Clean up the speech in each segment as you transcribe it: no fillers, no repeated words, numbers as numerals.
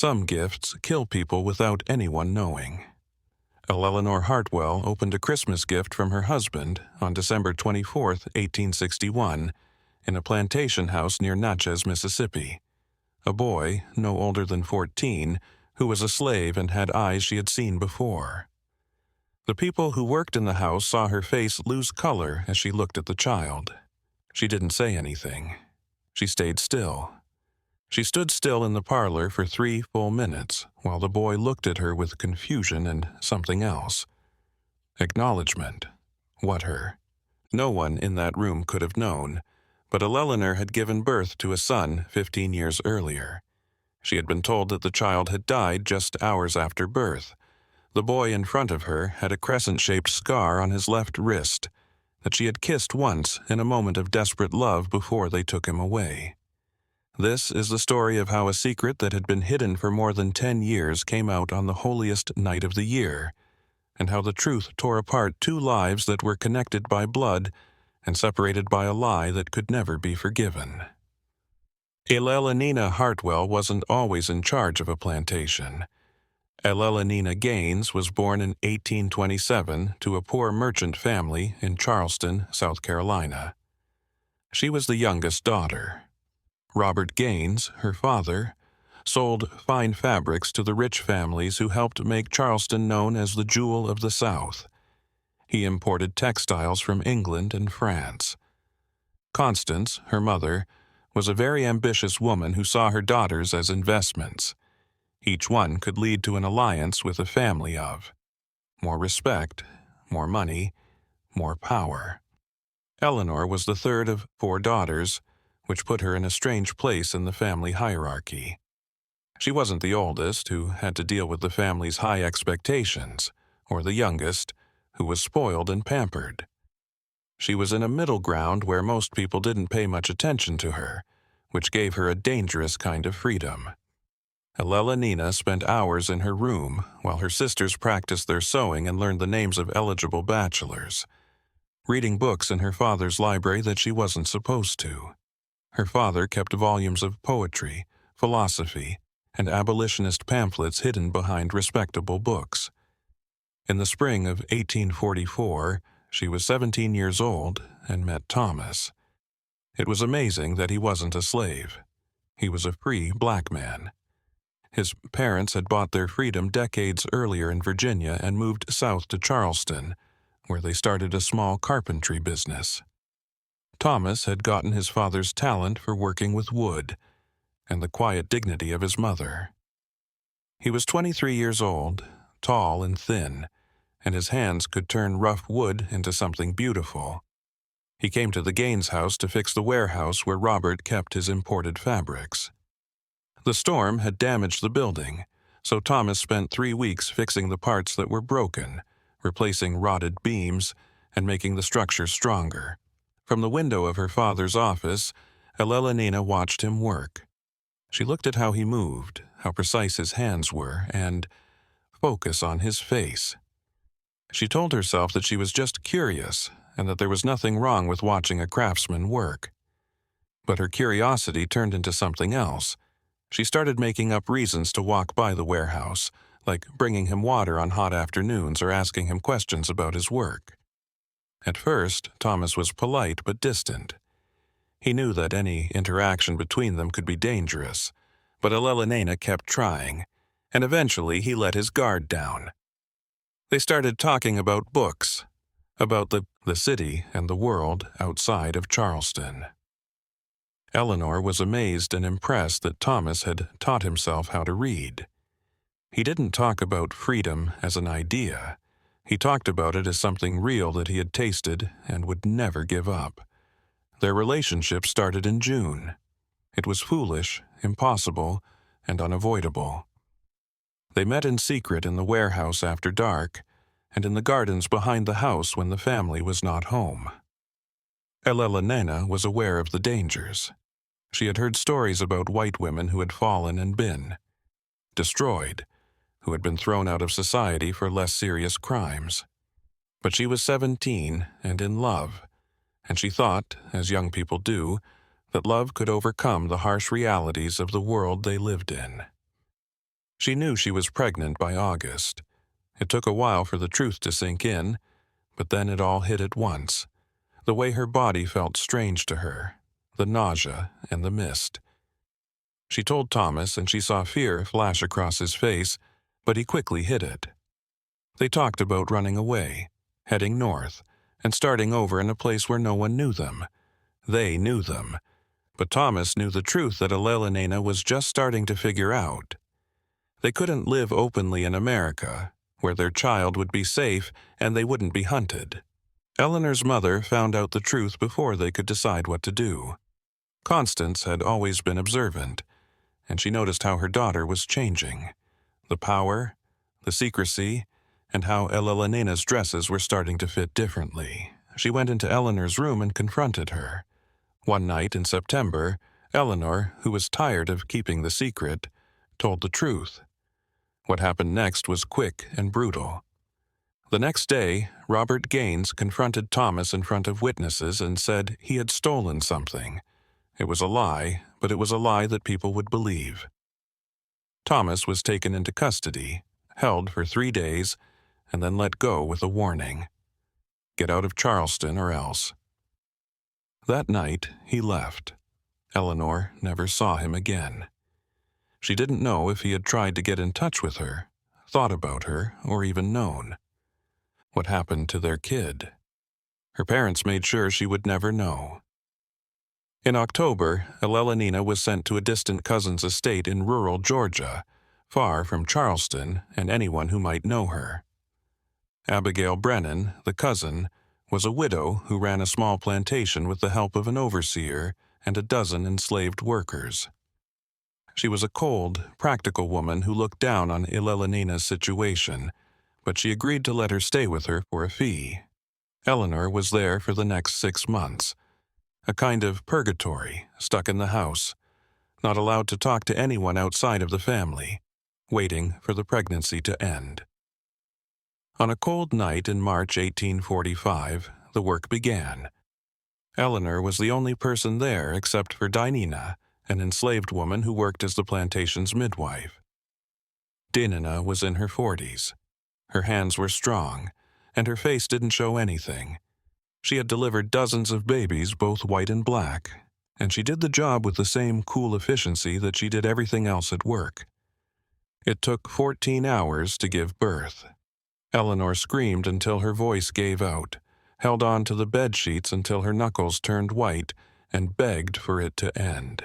Some gifts kill people without anyone knowing. Eleanor Hartwell opened a Christmas gift from her husband on December 24, 1861, in a plantation house near Natchez, Mississippi. A boy, no older than 14, who was a slave and had eyes she had seen before. The people who worked in the house saw her face lose color as she looked at the child. She didn't say anything. She stayed still. She stood still in the parlor for 3 full minutes while the boy looked at her with confusion and something else. Acknowledgement. What her? No one in that room could have known, but Eleanor had given birth to a son 15 years earlier. She had been told that the child had died just hours after birth. The boy in front of her had a crescent-shaped scar on his left wrist that she had kissed once in a moment of desperate love before they took him away. This is the story of how a secret that had been hidden for more than 10 years came out on the holiest night of the year, and how the truth tore apart 2 lives that were connected by blood and separated by a lie that could never be forgiven. Eleanor Hartwell wasn't always in charge of a plantation. Eleanor Gaines was born in 1827 to a poor merchant family in Charleston, South Carolina. She was the youngest daughter. Robert Gaines, her father, sold fine fabrics to the rich families who helped make Charleston known as the Jewel of the South. He imported textiles from England and France. Constance, her mother, was a very ambitious woman who saw her daughters as investments. Each one could lead to an alliance with a family of more respect, more money, more power. Eleanor was the third of 4 daughters, which put her in a strange place in the family hierarchy. She wasn't the oldest, who had to deal with the family's high expectations, or the youngest, who was spoiled and pampered. She was in a middle ground where most people didn't pay much attention to her, which gave her a dangerous kind of freedom. Eleanor spent hours in her room while her sisters practiced their sewing and learned the names of eligible bachelors, reading books in her father's library that she wasn't supposed to. Her father kept volumes of poetry, philosophy, and abolitionist pamphlets hidden behind respectable books. In the spring of 1844, she was 17 years old and met Thomas. It was amazing that he wasn't a slave. He was a free black man. His parents had bought their freedom decades earlier in Virginia and moved south to Charleston, where they started a small carpentry business. Thomas had gotten his father's talent for working with wood and the quiet dignity of his mother. He was 23 years old, tall and thin, and his hands could turn rough wood into something beautiful. He came to the Gaines house to fix the warehouse where Robert kept his imported fabrics. The storm had damaged the building, so Thomas spent 3 weeks fixing the parts that were broken, replacing rotted beams, and making the structure stronger. From the window of her father's office, Eleanor watched him work. She looked at how he moved, how precise his hands were, and focus on his face. She told herself that she was just curious and that there was nothing wrong with watching a craftsman work. But her curiosity turned into something else. She started making up reasons to walk by the warehouse, like bringing him water on hot afternoons or asking him questions about his work. At first, Thomas was polite but distant. He knew that any interaction between them could be dangerous, but Eleanor kept trying, and eventually he let his guard down. They started talking about books, about the city and the world outside of Charleston. Eleanor was amazed and impressed that Thomas had taught himself how to read. He didn't talk about freedom as an idea. He talked about it as something real that he had tasted and would never give up. Their relationship started in June. It was foolish, impossible, and unavoidable. They met in secret in the warehouse after dark, and in the gardens behind the house when the family was not home. Eleanor was aware of the dangers. She had heard stories about white women who had fallen and been destroyed, who had been thrown out of society for less serious crimes. But she was 17 and in love, and she thought, as young people do, that love could overcome the harsh realities of the world they lived in. She knew she was pregnant by August. It took a while for the truth to sink in, but then it all hit at once. The way her body felt strange to her, the nausea and the mist. She told Thomas, and she saw fear flash across his face, but he quickly hid it. They talked about running away, heading north, and starting over in a place where no one knew them. They knew them, but Thomas knew the truth that Elena was just starting to figure out. They couldn't live openly in America, where their child would be safe and they wouldn't be hunted. Eleanor's mother found out the truth before they could decide what to do. Constance had always been observant, and she noticed how her daughter was changing. The power, the secrecy, and how Elena's dresses were starting to fit differently. She went into Eleanor's room and confronted her. One night in September, Eleanor, who was tired of keeping the secret, told the truth. What happened next was quick and brutal. The next day, Robert Gaines confronted Thomas in front of witnesses and said he had stolen something. It was a lie, but it was a lie that people would believe. Thomas was taken into custody, held for 3 days, and then let go with a warning. Get out of Charleston or else. That night, he left. Eleanor never saw him again. She didn't know if he had tried to get in touch with her, thought about her, or even known. What happened to their kid? Her parents made sure she would never know. In October, Elena was sent to a distant cousin's estate in rural Georgia, far from Charleston and anyone who might know her. Abigail Brennan, the cousin, was a widow who ran a small plantation with the help of an overseer and a dozen enslaved workers. She was a cold, practical woman who looked down on Elena's situation, but she agreed to let her stay with her for a fee. Eleanor was there for the next 6 months, a kind of purgatory, stuck in the house, not allowed to talk to anyone outside of the family, waiting for the pregnancy to end. On a cold night in March 1845, the work began. Eleanor was the only person there except for Dinah, an enslaved woman who worked as the plantation's midwife. Dinah was in her 40s. Her hands were strong, and her face didn't show anything. She had delivered dozens of babies, both white and black, and she did the job with the same cool efficiency that she did everything else at work. It took 14 hours to give birth. Eleanor screamed until her voice gave out, held on to the bed sheets until her knuckles turned white, and begged for it to end.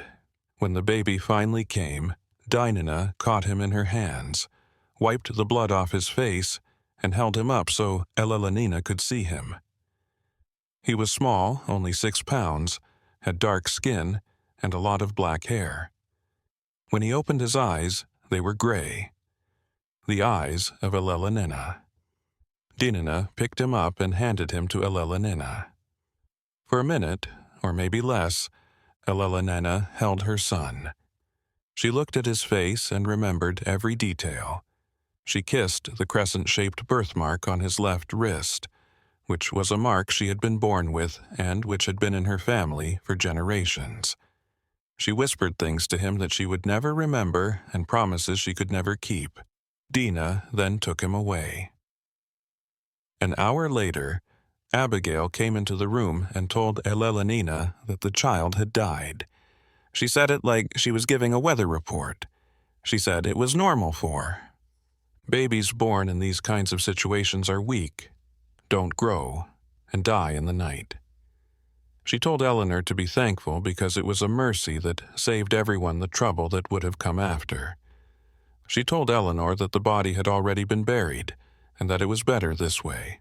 When the baby finally came, Dinah caught him in her hands, wiped the blood off his face, and held him up so Elena could see him. He was small, only 6 pounds, had dark skin, and a lot of black hair. When he opened his eyes, they were gray. The eyes of Elena. Dinah picked him up and handed him to Elena. For a minute, or maybe less, Elena held her son. She looked at his face and remembered every detail. She kissed the crescent-shaped birthmark on his left wrist, which was a mark she had been born with and which had been in her family for generations. She whispered things to him that she would never remember and promises she could never keep. Dinah then took him away. An hour later, Abigail came into the room and told Elena that the child had died. She said it like she was giving a weather report. She said it was normal for. Babies born in these kinds of situations are weak, don't grow, and die in the night. She told Eleanor to be thankful because it was a mercy that saved everyone the trouble that would have come after. She told Eleanor that the body had already been buried and that it was better this way.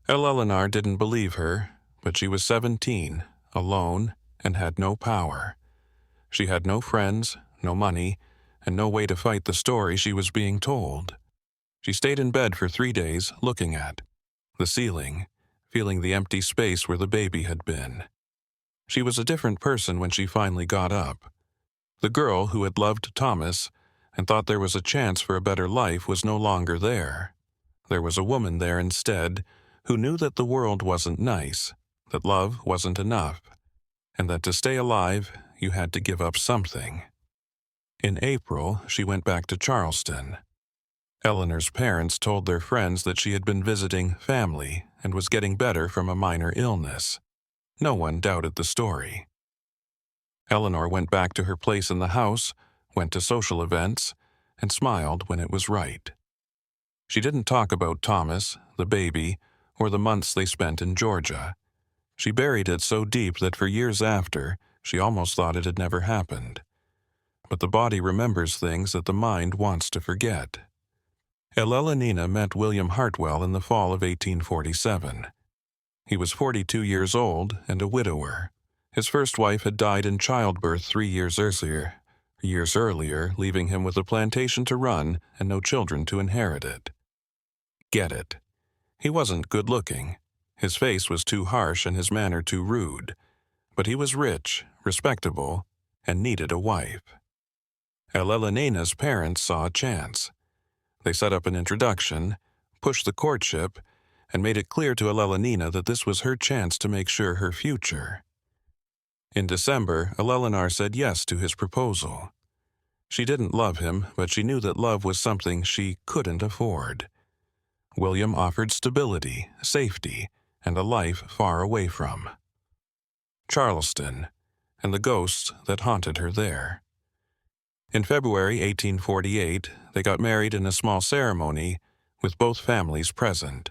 Eleanor didn't believe her, but she was 17, alone, and had no power. She had no friends, no money, and no way to fight the story she was being told. She stayed in bed for 3 days, looking at the ceiling, feeling the empty space where the baby had been. She was a different person when she finally got up. The girl who had loved Thomas and thought there was a chance for a better life was no longer there. There was a woman there instead who knew that the world wasn't nice, that love wasn't enough, and that to stay alive you had to give up something. In April, she went back to Charleston. Eleanor's parents told their friends that she had been visiting family and was getting better from a minor illness. No one doubted the story. Eleanor went back to her place in the house, went to social events, and smiled when it was right. She didn't talk about Thomas, the baby, or the months they spent in Georgia. She buried it so deep that for years after, she almost thought it had never happened. But the body remembers things that the mind wants to forget. Eleanor met William Hartwell in the fall of 1847. He was 42 years old and a widower. His first wife had died in childbirth 3 years earlier, leaving him with a plantation to run and no children to inherit it. Get it. He wasn't good-looking. His face was too harsh and his manner too rude. But he was rich, respectable, and needed a wife. Eleanor's parents saw a chance. They set up an introduction, pushed the courtship, and made it clear to Eleanor that this was her chance to make sure her future. In December, Eleanor said yes to his proposal. She didn't love him, but she knew that love was something she couldn't afford. William offered stability, safety, and a life far away from Charleston, and the ghosts that haunted her there. In February 1848, they got married in a small ceremony with both families present.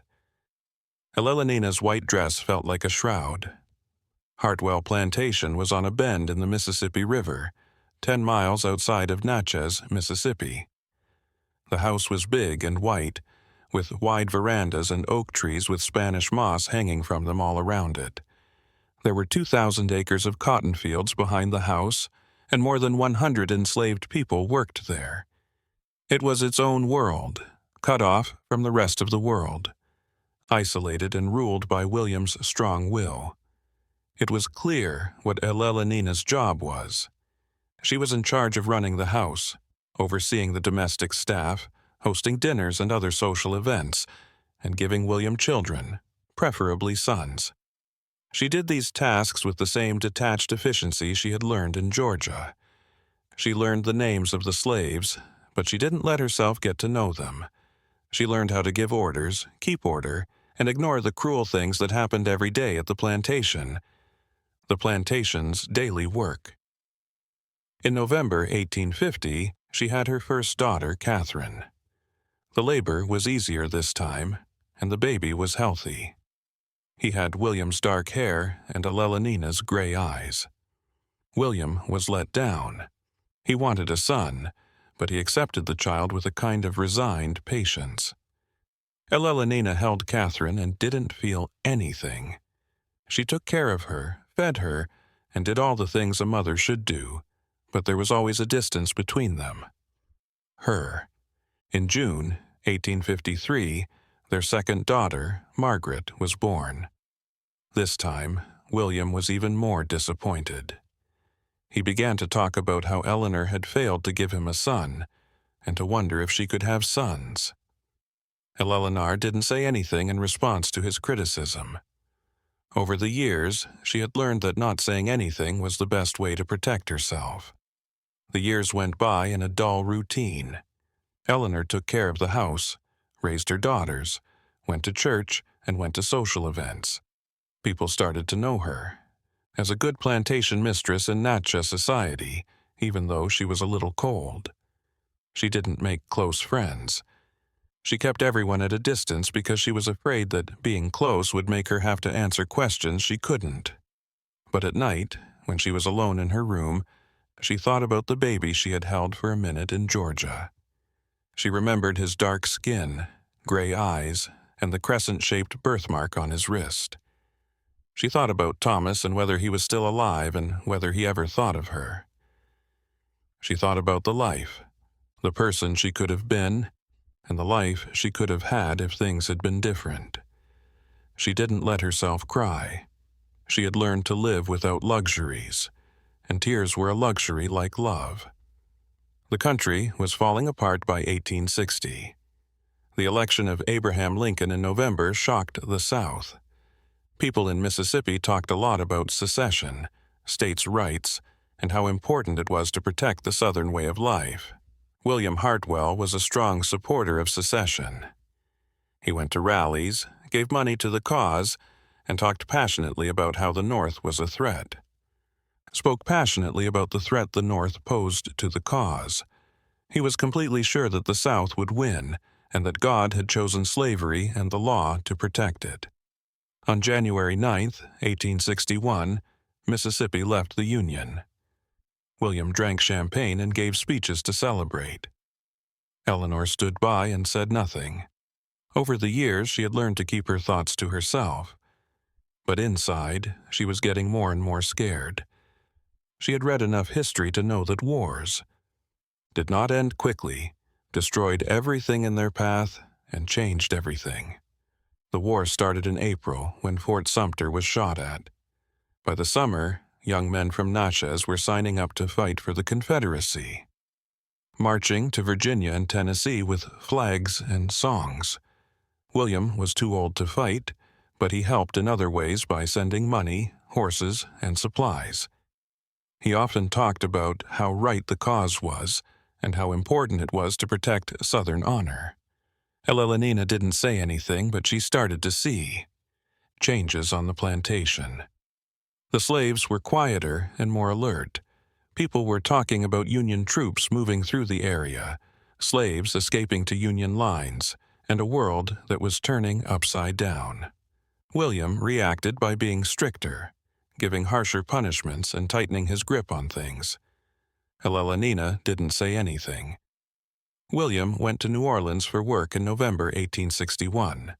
Eleanor's white dress felt like a shroud. Hartwell Plantation was on a bend in the Mississippi River, 10 miles outside of Natchez, Mississippi. The house was big and white, with wide verandas and oak trees with Spanish moss hanging from them all around it. There were 2,000 acres of cotton fields behind the house, and more than 100 enslaved people worked there. It was its own world, cut off from the rest of the world, isolated and ruled by William's strong will. It was clear what Eleanor's job was. She was in charge of running the house, overseeing the domestic staff, hosting dinners and other social events, and giving William children, preferably sons. She did these tasks with the same detached efficiency she had learned in Georgia. She learned the names of the slaves, but she didn't let herself get to know them. She learned how to give orders, keep order, and ignore the cruel things that happened every day at the plantation. The plantation's daily work. In November 1850, she had her first daughter, Catherine. The labor was easier this time, and the baby was healthy. He had William's dark hair and Eleanor's gray eyes. William was let down. He wanted a son, but he accepted the child with a kind of resigned patience. Eleanor held Catherine and didn't feel anything. She took care of her, fed her, and did all the things a mother should do, but there was always a distance between them. Her. In June 1853, their second daughter, Margaret, was born. This time, William was even more disappointed. He began to talk about how Eleanor had failed to give him a son, and to wonder if she could have sons. Eleanor didn't say anything in response to his criticism. Over the years, she had learned that not saying anything was the best way to protect herself. The years went by in a dull routine. Eleanor took care of the house, raised her daughters, went to church, and went to social events. People started to know her as a good plantation mistress in Natchez society, even though she was a little cold. She didn't make close friends. She kept everyone at a distance because she was afraid that being close would make her have to answer questions she couldn't. But at night, when she was alone in her room, she thought about the baby she had held for a minute in Georgia. She remembered his dark skin, gray eyes, and the crescent-shaped birthmark on his wrist. She thought about Thomas and whether he was still alive and whether he ever thought of her. She thought about the life, the person she could have been, and the life she could have had if things had been different. She didn't let herself cry. She had learned to live without luxuries, and tears were a luxury like love. The country was falling apart by 1860. The election of Abraham Lincoln in November shocked the South. People in Mississippi talked a lot about secession, states' rights, and how important it was to protect the Southern way of life. William Hartwell was a strong supporter of secession. He went to rallies, gave money to the cause, and talked passionately about how the North was a threat. Spoke passionately about the threat the North posed to the cause. He was completely sure that the South would win, and that God had chosen slavery and the law to protect it. On January 9, 1861, Mississippi left the Union. William drank champagne and gave speeches to celebrate. Eleanor stood by and said nothing. Over the years, she had learned to keep her thoughts to herself. But inside, she was getting more and more scared. She had read enough history to know that wars did not end quickly, destroyed everything in their path, and changed everything. The war started in April when Fort Sumter was shot at. By the summer, young men from Natchez were signing up to fight for the Confederacy, marching to Virginia and Tennessee with flags and songs. William was too old to fight, but he helped in other ways by sending money, horses, and supplies. He often talked about how right the cause was and how important it was to protect Southern honor. Eleanor didn't say anything, but she started to see changes on the plantation. The slaves were quieter and more alert. People were talking about Union troops moving through the area, slaves escaping to Union lines, and a world that was turning upside down. William reacted by being stricter, giving harsher punishments and tightening his grip on things. Eleanor didn't say anything. William went to New Orleans for work in November 1861.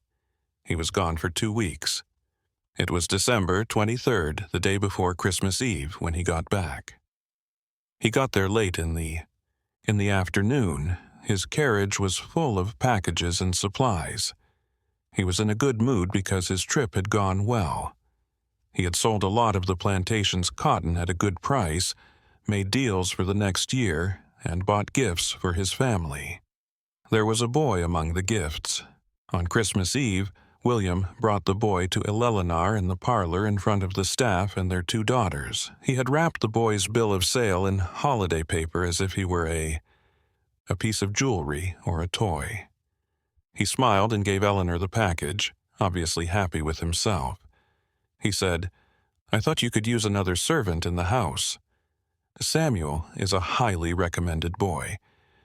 He was gone for 2 weeks. It was December 23rd, the day before Christmas Eve, when he got back. He got there late in the afternoon. His carriage was full of packages and supplies. He was in a good mood because his trip had gone well. He had sold a lot of the plantation's cotton at a good price, made deals for the next year, and bought gifts for his family. There was a boy among the gifts. On Christmas Eve, William brought the boy to Eleanor in the parlor in front of the staff and their 2 daughters. He had wrapped the boy's bill of sale in holiday paper as if he were a piece of jewelry or a toy. He smiled and gave Eleanor the package, obviously happy with himself. He said, "I thought you could use another servant in the house. Samuel is a highly recommended boy.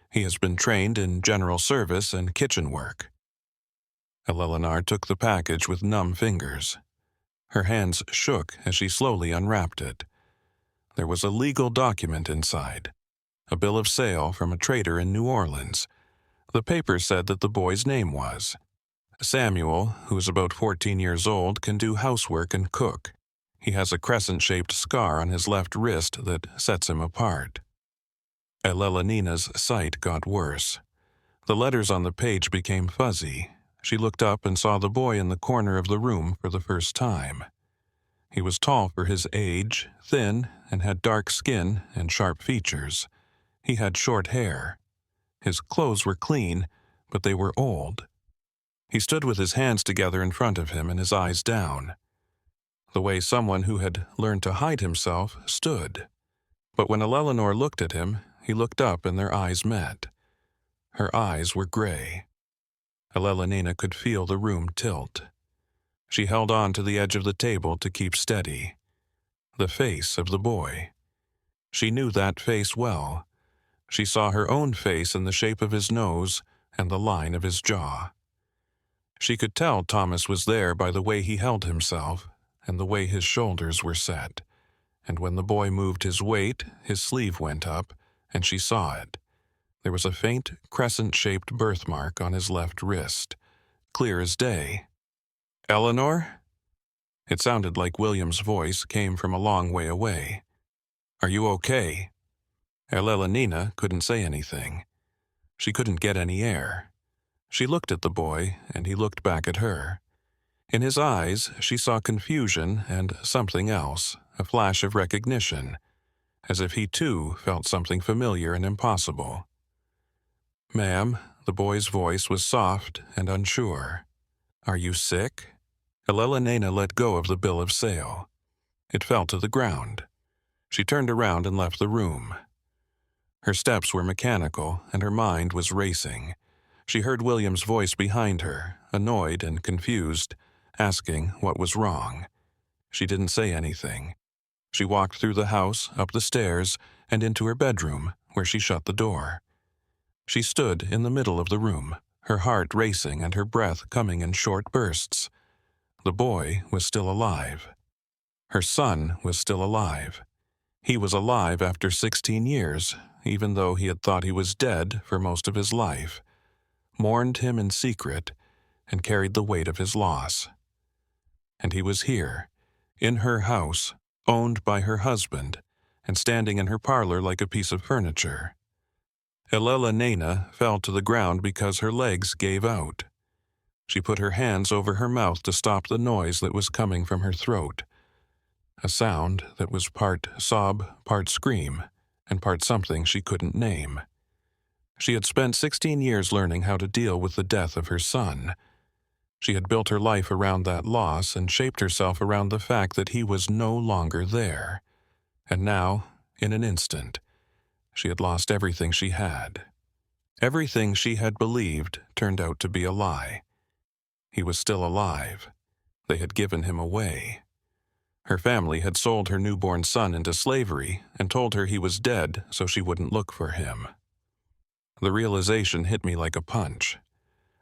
He has been trained in general service and kitchen work." Eleanor took the package with numb fingers. Her hands shook as she slowly unwrapped it. There was a legal document inside, a bill of sale from a trader in New Orleans. The paper said that the boy's name was Samuel, who is about 14 years old, can do housework and cook. He has a crescent-shaped scar on his left wrist that sets him apart. Eleanor's sight got worse. The letters on the page became fuzzy. She looked up and saw the boy in the corner of the room for the first time. He was tall for his age, thin, and had dark skin and sharp features. He had short hair. His clothes were clean, but they were old. He stood with his hands together in front of him and his eyes down, the way someone who had learned to hide himself stood. But when Eleanor looked at him, he looked up and their eyes met. Her eyes were gray. Eleanor could feel the room tilt. She held on to the edge of the table to keep steady. The face of the boy. She knew that face well. She saw her own face in the shape of his nose and the line of his jaw. She could tell Thomas was there by the way he held himself and the way his shoulders were set. And when the boy moved his weight, his sleeve went up, and she saw it. There was a faint crescent-shaped birthmark on his left wrist, clear as day. "Eleanor?" It sounded like William's voice came from a long way away. "Are you okay?" Eleanor couldn't say anything. She couldn't get any air. She looked at the boy, and he looked back at her. In his eyes, she saw confusion and something else, a flash of recognition, as if he too felt something familiar and impossible. "Ma'am," the boy's voice was soft and unsure. "Are you sick?" Eleanor let go of the bill of sale. It fell to the ground. She turned around and left the room. Her steps were mechanical, and her mind was racing. She heard William's voice behind her, annoyed and confused, asking what was wrong. She didn't say anything. She walked through the house, up the stairs, and into her bedroom, where she shut the door. She stood in the middle of the room, her heart racing and her breath coming in short bursts. The boy was still alive. Her son was still alive. He was alive after 16 years, even though he had thought he was dead for most of his life, mourned him in secret, and carried the weight of his loss. And he was here, in her house, owned by her husband, and standing in her parlor like a piece of furniture. Elena fell to the ground because her legs gave out. She put her hands over her mouth to stop the noise that was coming from her throat, a sound that was part sob, part scream, and part something she couldn't name. She had spent 16 years learning how to deal with the death of her son. She had built her life around that loss and shaped herself around the fact that he was no longer there. And now, in an instant, she had lost everything she had. Everything she had believed turned out to be a lie. He was still alive. They had given him away. Her family had sold her newborn son into slavery and told her he was dead so she wouldn't look for him. The realization hit me like a punch.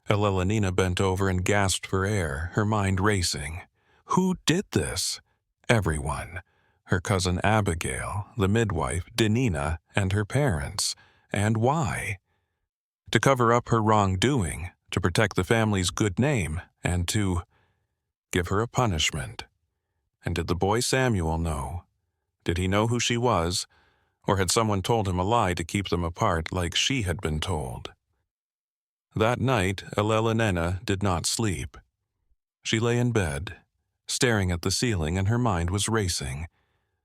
Elena bent over and gasped for air, her mind racing. Who did this? Everyone. Her cousin Abigail, the midwife, Denina, and her parents. And why? To cover up her wrongdoing, to protect the family's good name, and to give her a punishment. And did the boy Samuel know? Did he know who she was? Or had someone told him a lie to keep them apart like she had been told? That night, Elena did not sleep. She lay in bed, staring at the ceiling, and her mind was racing.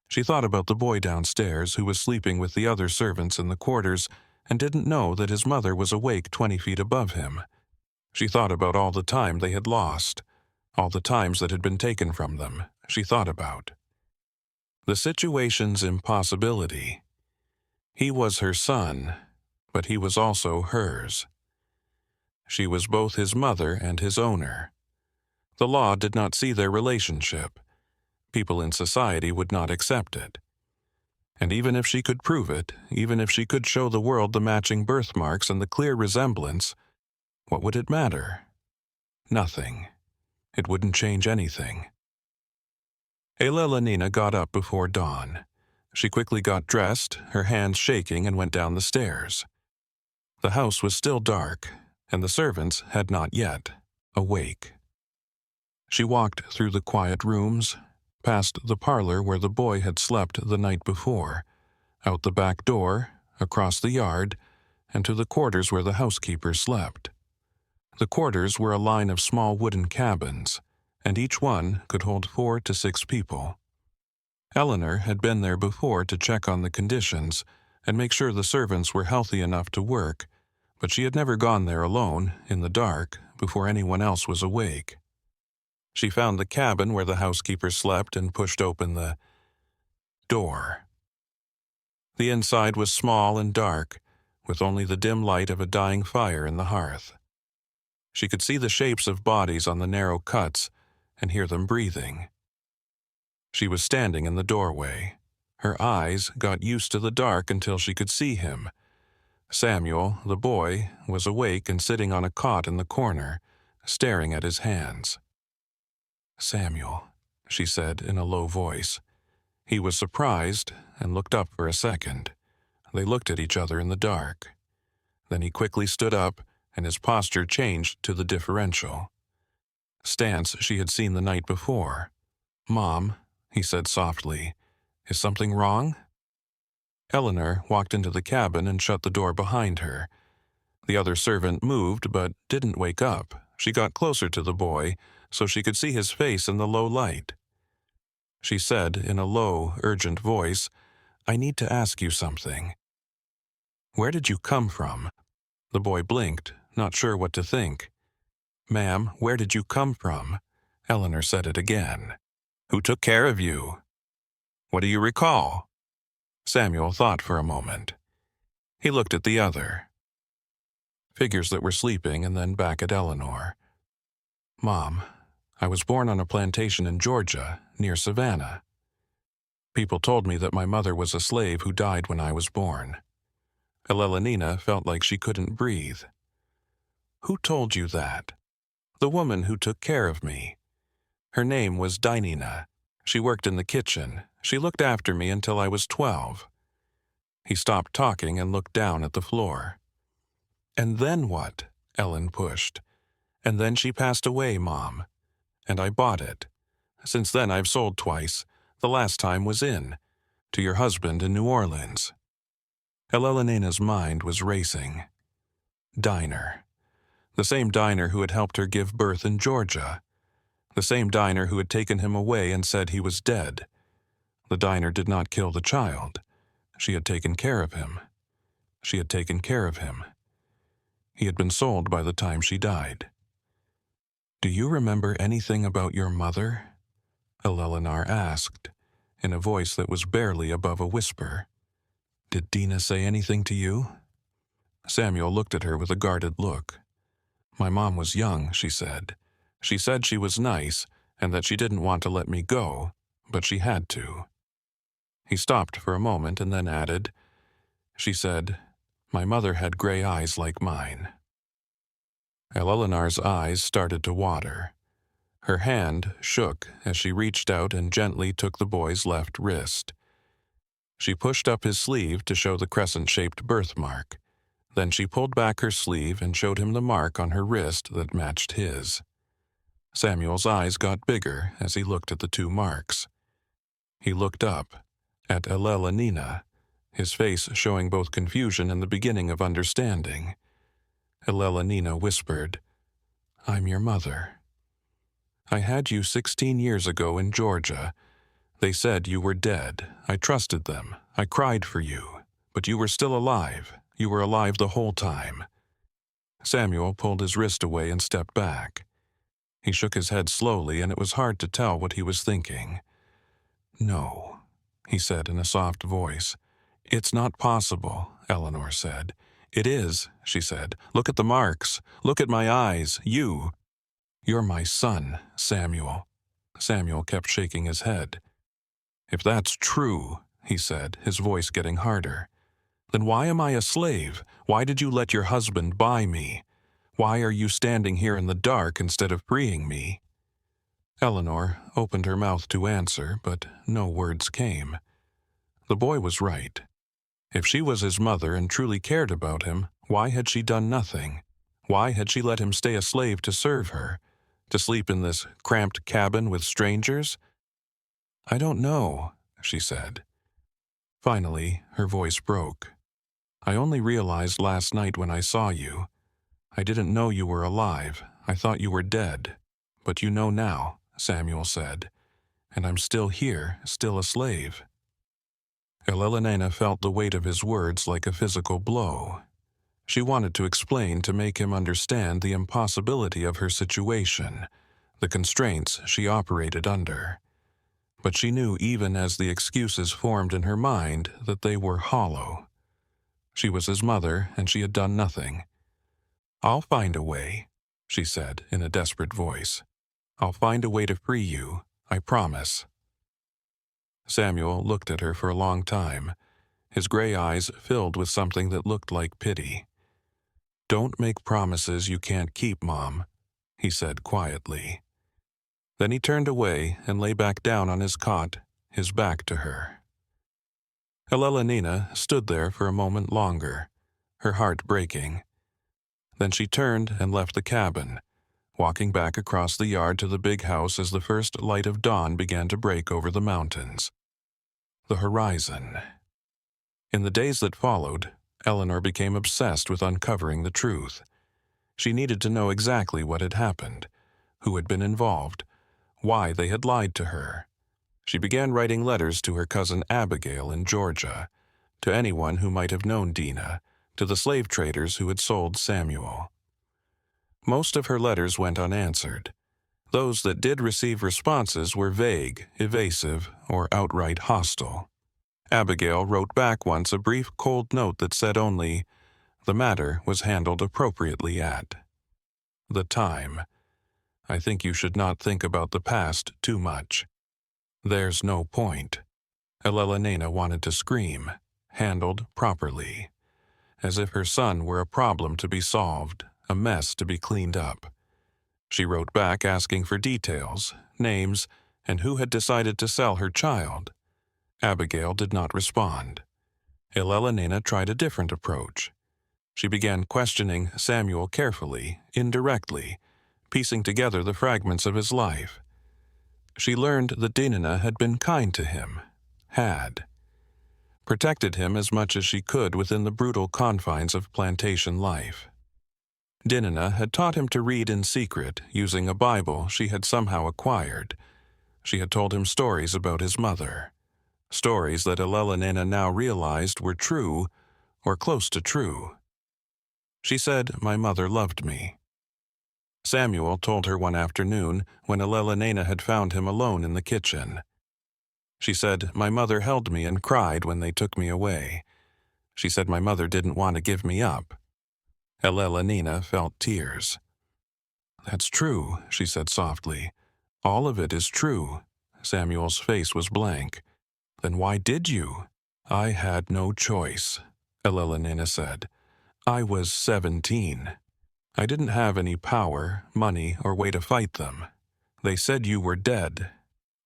She thought about the boy downstairs who was sleeping with the other servants in the quarters and didn't know that his mother was awake 20 feet above him. She thought about all the time they had lost, all the times that had been taken from them. She thought about the situation's impossibility. He was her son, but he was also hers. She was both his mother and his owner. The law did not see their relationship. People in society would not accept it. And even if she could prove it, even if she could show the world the matching birthmarks and the clear resemblance, what would it matter? Nothing. It wouldn't change anything. Elena got up before dawn. She quickly got dressed, her hands shaking, and went down the stairs. The house was still dark, and the servants had not yet awake. She walked through the quiet rooms, past the parlor where the boy had slept the night before, out the back door, across the yard, and to the quarters where the housekeeper slept. The quarters were a line of small wooden cabins, and each one could hold 4 to 6 people. Eleanor had been there before to check on the conditions and make sure the servants were healthy enough to work, but she had never gone there alone, in the dark, before anyone else was awake. She found the cabin where the housekeeper slept and pushed open the door. The inside was small and dark, with only the dim light of a dying fire in the hearth. She could see the shapes of bodies on the narrow cuts and hear them breathing. She was standing in the doorway. Her eyes got used to the dark until she could see him. Samuel, the boy, was awake and sitting on a cot in the corner, staring at his hands. "Samuel," she said in a low voice. He was surprised and looked up for a second. They looked at each other in the dark. Then he quickly stood up, and his posture changed to the differential stance she had seen the night before. "Mom," he said softly, "is something wrong?" Eleanor walked into the cabin and shut the door behind her. The other servant moved but didn't wake up. She got closer to the boy so she could see his face in the low light. She said in a low, urgent voice, "I need to ask you something." "Where did you come from?" The boy blinked, not sure what to think. "Ma'am, where did you come from?" Eleanor said it again. "Who took care of you?" "What do you recall?" Samuel thought for a moment. He looked at the other figures that were sleeping and then back at Eleanor. Mom, I was born on a plantation in Georgia, near Savannah. People told me that my mother was a slave who died when I was born. Eleanor felt like she couldn't breathe. Who told you that? The woman who took care of me. Her name was Dinina. She worked in the kitchen. She looked after me until I was 12. He stopped talking and looked down at the floor. And then what? Ellen pushed. And then she passed away, Mom. And I bought it. Since then I've sold twice. The last time was to your husband in New Orleans. Elena's mind was racing. Diner. The same diner who had helped her give birth in Georgia. The same diner who had taken him away and said he was dead. The diner did not kill the child. She had taken care of him. She had taken care of him. He had been sold by the time she died. Do you remember anything about your mother? Eleanor asked, in a voice that was barely above a whisper. Did Dina say anything to you? Samuel looked at her with a guarded look. My mom was young, she said. She said she was nice and that she didn't want to let me go, but she had to. He stopped for a moment and then added, she said, my mother had gray eyes like mine. Eleanor's eyes started to water. Her hand shook as she reached out and gently took the boy's left wrist. She pushed up his sleeve to show the crescent-shaped birthmark. Then she pulled back her sleeve and showed him the mark on her wrist that matched his. Samuel's eyes got bigger as he looked at the two marks. He looked up at Eleanor, his face showing both confusion and the beginning of understanding. Eleanor whispered, I'm your mother. I had you 16 years ago in Georgia. They said you were dead. I trusted them. I cried for you. But you were still alive. You were alive the whole time. Samuel pulled his wrist away and stepped back. He shook his head slowly, and it was hard to tell what he was thinking. No, he said in a soft voice. It's not possible, Eleanor said. It is, she said. Look at the marks. Look at my eyes. You're my son, Samuel. Samuel kept shaking his head. If that's true, he said, his voice getting harder, then why am I a slave? Why did you let your husband buy me? Why are you standing here in the dark instead of freeing me? Eleanor opened her mouth to answer, but no words came. The boy was right. If she was his mother and truly cared about him, why had she done nothing? Why had she let him stay a slave to serve her? To sleep in this cramped cabin with strangers? I don't know, she said. Finally, her voice broke. I only realized last night when I saw you. I didn't know you were alive. I thought you were dead. But you know now, Samuel said. And I'm still here, still a slave. Eleanor felt the weight of his words like a physical blow. She wanted to explain to make him understand the impossibility of her situation, the constraints she operated under. But she knew even as the excuses formed in her mind that they were hollow. She was his mother, and she had done nothing. I'll find a way, she said in a desperate voice. I'll find a way to free you, I promise. Samuel looked at her for a long time, his gray eyes filled with something that looked like pity. Don't make promises you can't keep, Mom, he said quietly. Then he turned away and lay back down on his cot, his back to her. Eleanor stood there for a moment longer, her heart breaking. Then she turned and left the cabin, walking back across the yard to the big house as the first light of dawn began to break over the mountains. The horizon. In the days that followed, Eleanor became obsessed with uncovering the truth. She needed to know exactly what had happened, who had been involved, why they had lied to her. She began writing letters to her cousin Abigail in Georgia, to anyone who might have known Dina, to the slave traders who had sold Samuel. Most of her letters went unanswered. Those that did receive responses were vague, evasive, or outright hostile. Abigail wrote back once a brief cold note that said only, "The matter was handled appropriately at the time. I think you should not think about the past too much. There's no point." Elelena wanted to scream, "Handled properly," as if her son were a problem to be solved, a mess to be cleaned up. She wrote back asking for details, names, and who had decided to sell her child. Abigail did not respond. Elelena tried a different approach. She began questioning Samuel carefully, indirectly, piecing together the fragments of his life. She learned that Dinah had been kind to him, protected him as much as she could within the brutal confines of plantation life. Dinah had taught him to read in secret using a Bible she had somehow acquired. She had told him stories about his mother, stories that Elelena now realized were true or close to true. She said, "My mother loved me." Samuel told her one afternoon when Elelena had found him alone in the kitchen. She said, "My mother held me and cried when they took me away. She said my mother didn't want to give me up." Elelena felt tears. "That's true," she said softly. "All of it is true." Samuel's face was blank. "Then why did you?" "I had no choice," Elelena said. "I was 17. I didn't have any power, money, or way to fight them. They said you were dead,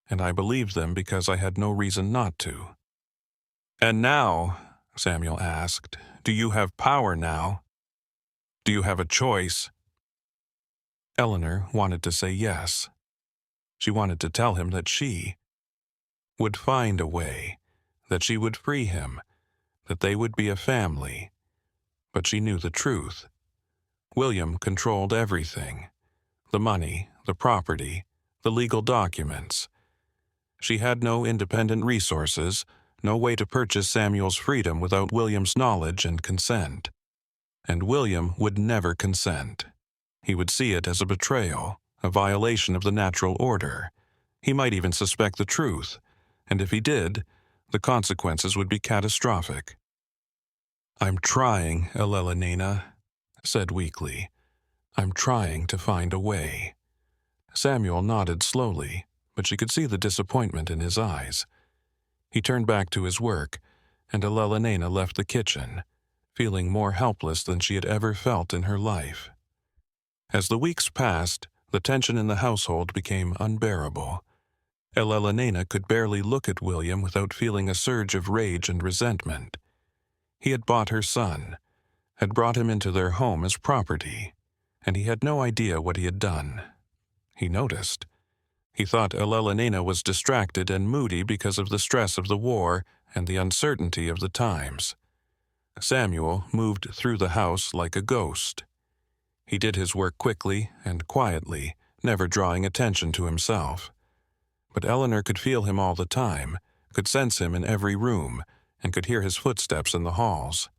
and I believed them because I had no reason not to." "And now," Samuel asked, "do you have power now? Do you have a choice?" Eleanor wanted to say yes. She wanted to tell him that she would find a way, that she would free him, that they would be a family. But she knew the truth. William controlled everything: the money, the property, the legal documents. She had no independent resources, no way to purchase Samuel's freedom without William's knowledge and consent. And William would never consent. He would see it as a betrayal, a violation of the natural order. He might even suspect the truth, and if he did, the consequences would be catastrophic. "I'm trying, Elelena," said weakly. "I'm trying to find a way." Samuel nodded slowly, but she could see the disappointment in his eyes. He turned back to his work, and Elelena left the kitchen, feeling more helpless than she had ever felt in her life. As the weeks passed, the tension in the household became unbearable. Elelena could barely look at William without feeling a surge of rage and resentment. He had bought her son, had brought him into their home as property, and he had no idea what he had done. He noticed. He thought Elelena was distracted and moody because of the stress of the war and the uncertainty of the times. Samuel moved through the house like a ghost. He did his work quickly and quietly, never drawing attention to himself. But Eleanor could feel him all the time, could sense him in every room, and could hear his footsteps in the halls.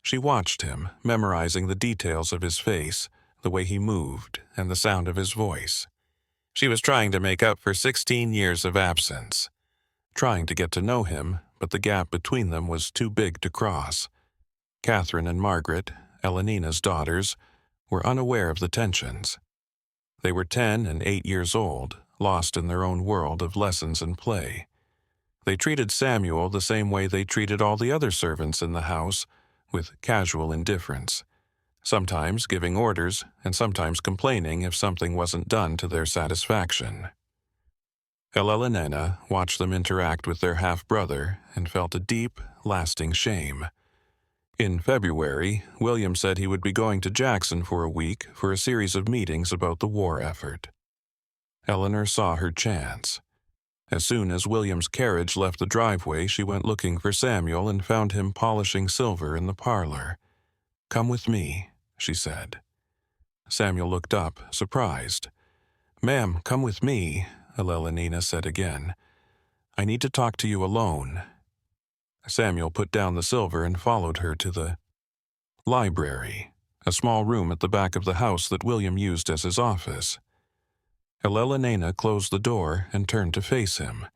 She watched him, memorizing the details of his face, the way he moved, and the sound of his voice. She was trying to make up for 16 years of absence, trying to get to know him, but the gap between them was too big to cross. Catherine and Margaret, Elenena's daughters, were unaware of the tensions. They were 10 and 8 years old, lost in their own world of lessons and play. They treated Samuel the same way they treated all the other servants in the house, with casual indifference, sometimes giving orders and sometimes complaining if something wasn't done to their satisfaction. Elelena watched them interact with their half-brother and felt a deep, lasting shame. In February, William said he would be going to Jackson for a week for a series of meetings about the war effort. Eleanor saw her chance. As soon as William's carriage left the driveway, she went looking for Samuel and found him polishing silver in the parlor. "Come with me," she said. Samuel looked up, surprised. "Ma'am, come with me," Elelena said again. "I need to talk to you alone." Samuel put down the silver and followed her to the library, a small room at the back of the house that William used as his office. Elelena closed the door and turned to face him.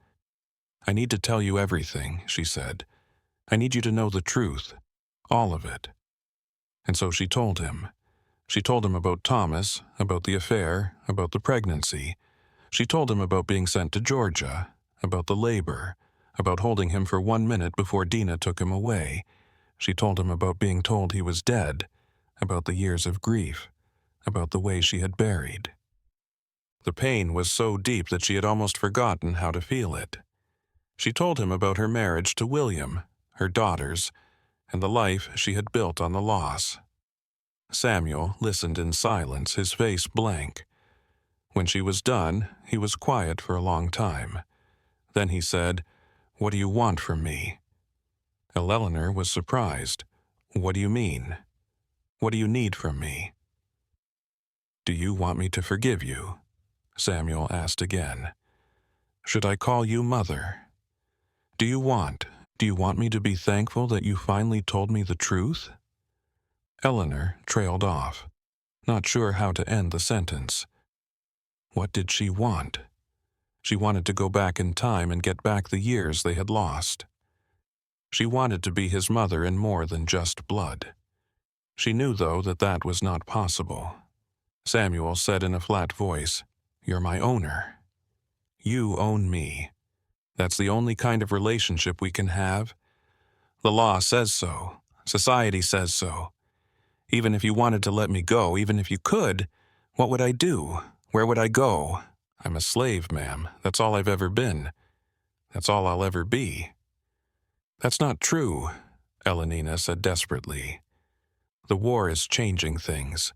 "I need to tell you everything," she said. "I need you to know the truth, all of it." And so she told him. She told him about Thomas, about the affair, about the pregnancy. She told him about being sent to Georgia, about the labor, about holding him for 1 minute before Dina took him away. She told him about being told he was dead, about the years of grief, about the way she had buried. The pain was so deep that she had almost forgotten how to feel it. She told him about her marriage to William, her daughters, and the life she had built on the loss. Samuel listened in silence, his face blank. When she was done, he was quiet for a long time. Then he said, "What do you want from me?" Eleanor was surprised. "What do you mean? What do you need from me?" "Do you want me to forgive you?" Samuel asked again. "Should I call you Mother? Do you want me to be thankful that you finally told me the truth?" Eleanor trailed off, not sure how to end the sentence. What did she want? She wanted to go back in time and get back the years they had lost. She wanted to be his mother in more than just blood. She knew, though, that that was not possible. Samuel said in a flat voice, "You're my owner. You own me. That's the only kind of relationship we can have. The law says so. Society says so. Even if you wanted to let me go, even if you could, what would I do? Where would I go? I'm a slave, ma'am. That's all I've ever been. That's all I'll ever be." "That's not true," Elenina said desperately. "The war is changing things.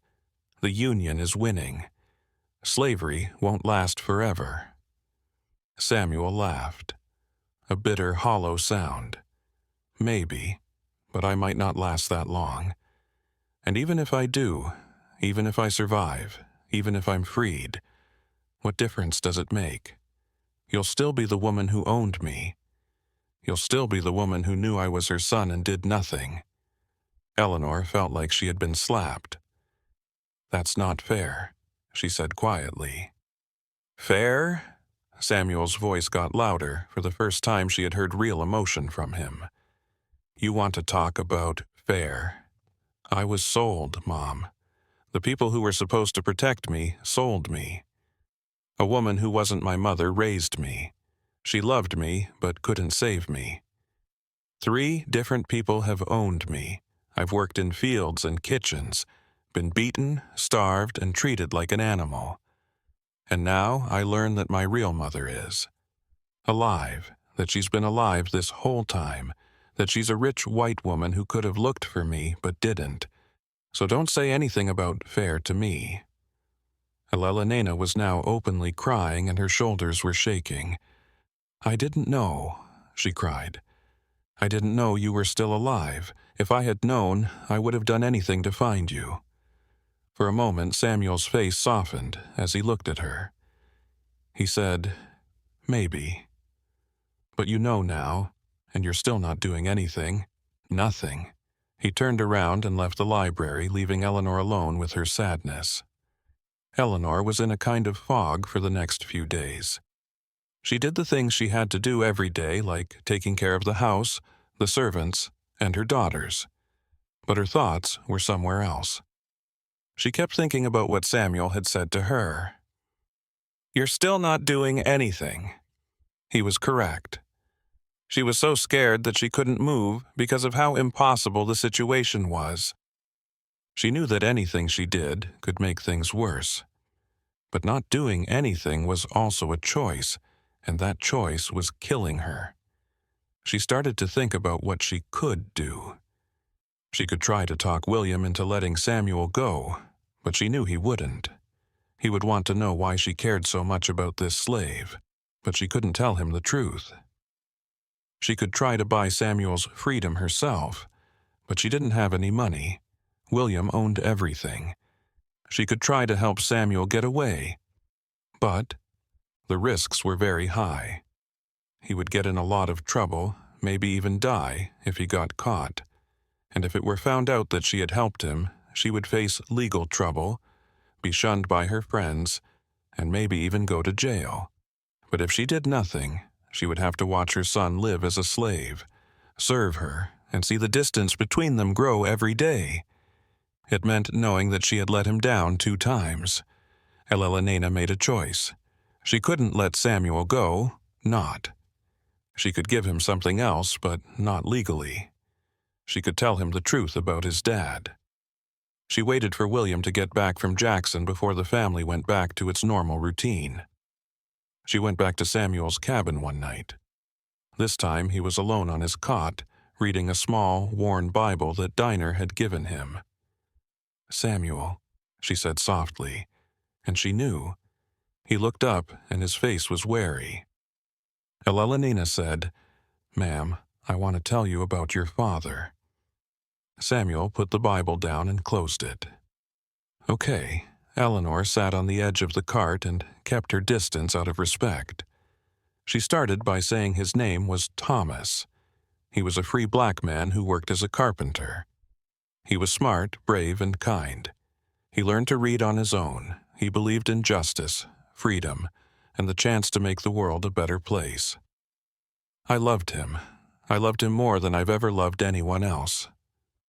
The Union is winning. Slavery won't last forever." Samuel laughed. A bitter, hollow sound. "Maybe, but I might not last that long. And even if I do, even if I survive, even if I'm freed, what difference does it make? You'll still be the woman who owned me. You'll still be the woman who knew I was her son and did nothing." Eleanor felt like she had been slapped. "That's not fair," she said quietly. "Fair?" Samuel's voice got louder for the first time she had heard real emotion from him. "You want to talk about fair? I was sold, Mom. The people who were supposed to protect me sold me. A woman who wasn't my mother raised me. She loved me, but couldn't save me. 3 different people have owned me. I've worked in fields and kitchens, been beaten, starved, and treated like an animal. And now I learn that my real mother is alive, that she's been alive this whole time, that she's a rich white woman who could have looked for me but didn't. So don't say anything about fair to me." Elena was now openly crying and her shoulders were shaking. "I didn't know," she cried. "I didn't know you were still alive. If I had known, I would have done anything to find you." For a moment, Samuel's face softened as he looked at her. He said, "Maybe. But you know now, and you're still not doing anything. Nothing." He turned around and left the library, leaving Eleanor alone with her sadness. Eleanor was in a kind of fog for the next few days. She did the things she had to do every day, like taking care of the house, the servants, and her daughters. But her thoughts were somewhere else. She kept thinking about what Samuel had said to her. "You're still not doing anything." He was correct. She was so scared that she couldn't move because of how impossible the situation was. She knew that anything she did could make things worse. But not doing anything was also a choice, and that choice was killing her. She started to think about what she could do. She could try to talk William into letting Samuel go, but she knew he wouldn't. He would want to know why she cared so much about this slave, but she couldn't tell him the truth. She could try to buy Samuel's freedom herself, but she didn't have any money. William owned everything. She could try to help Samuel get away, but the risks were very high. He would get in a lot of trouble, maybe even die, if he got caught. And if it were found out that she had helped him, she would face legal trouble, be shunned by her friends, and maybe even go to jail. But if she did nothing, She would have to watch her son live as a slave, serve her, and see the distance between them grow every day. It meant knowing that she had let him down 2 times. Elelena made a choice. She couldn't let Samuel go, not. She could give him something else, but not legally. She could tell him the truth about his dad. She waited for William to get back from Jackson before the family went back to its normal routine. She went back to Samuel's cabin one night. This time he was alone on his cot, reading a small, worn Bible that Dinah had given him. "Samuel," she said softly, and she knew. He looked up, and his face was wary. Elelena said, "Ma'am, I want to tell you about your father." Samuel put the Bible down and closed it. Okay. Eleanor sat on the edge of the cart and kept her distance out of respect. She started by saying his name was Thomas. He was a free black man who worked as a carpenter. He was smart, brave, and kind. He learned to read on his own. He believed in justice, freedom, and the chance to make the world a better place. I loved him. I loved him more than I've ever loved anyone else.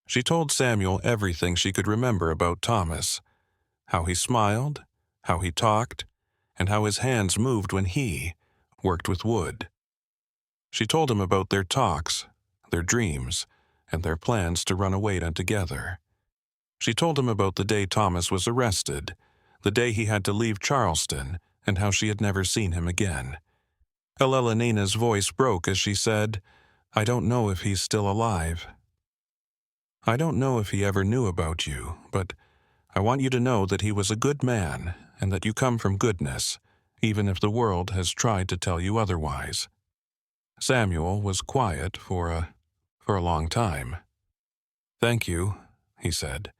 She told Samuel everything she could remember about Thomas, how he smiled, how he talked, and how his hands moved when he worked with wood. She told him about their talks, their dreams, and their plans to run away together. She told him about the day Thomas was arrested, the day he had to leave Charleston, and how she had never seen him again. Elelena's voice broke as she said, "I don't know if he's still alive. I don't know if he ever knew about you, but I want you to know that he was a good man and that you come from goodness, even if the world has tried to tell you otherwise." Samuel was quiet for a long time. "Thank you," he said.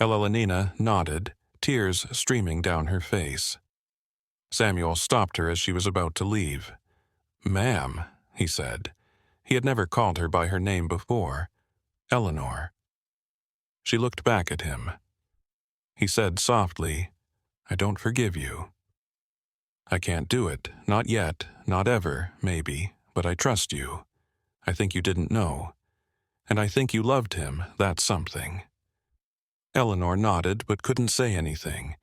Elelena nodded, tears streaming down her face. Samuel stopped her as she was about to leave. "Ma'am," he said. He had never called her by her name before. Eleanor. She looked back at him. He said softly, "I don't forgive you. I can't do it, not yet, not ever, maybe, but I trust you. I think you didn't know. And I think you loved him, that's something." Eleanor nodded but couldn't say anything.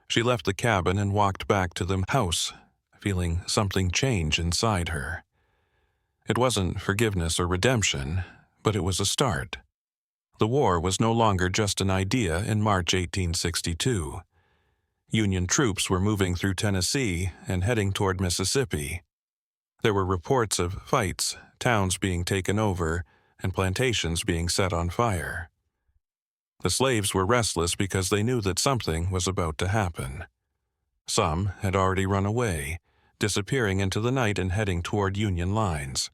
She left the cabin and walked back to the house, feeling something change inside her. It wasn't forgiveness or redemption, but it was a start. The war was no longer just an idea in March 1862. Union troops were moving through Tennessee and heading toward Mississippi. There were reports of fights, towns being taken over, and plantations being set on fire. The slaves were restless because they knew that something was about to happen. Some had already run away, disappearing into the night and heading toward Union lines.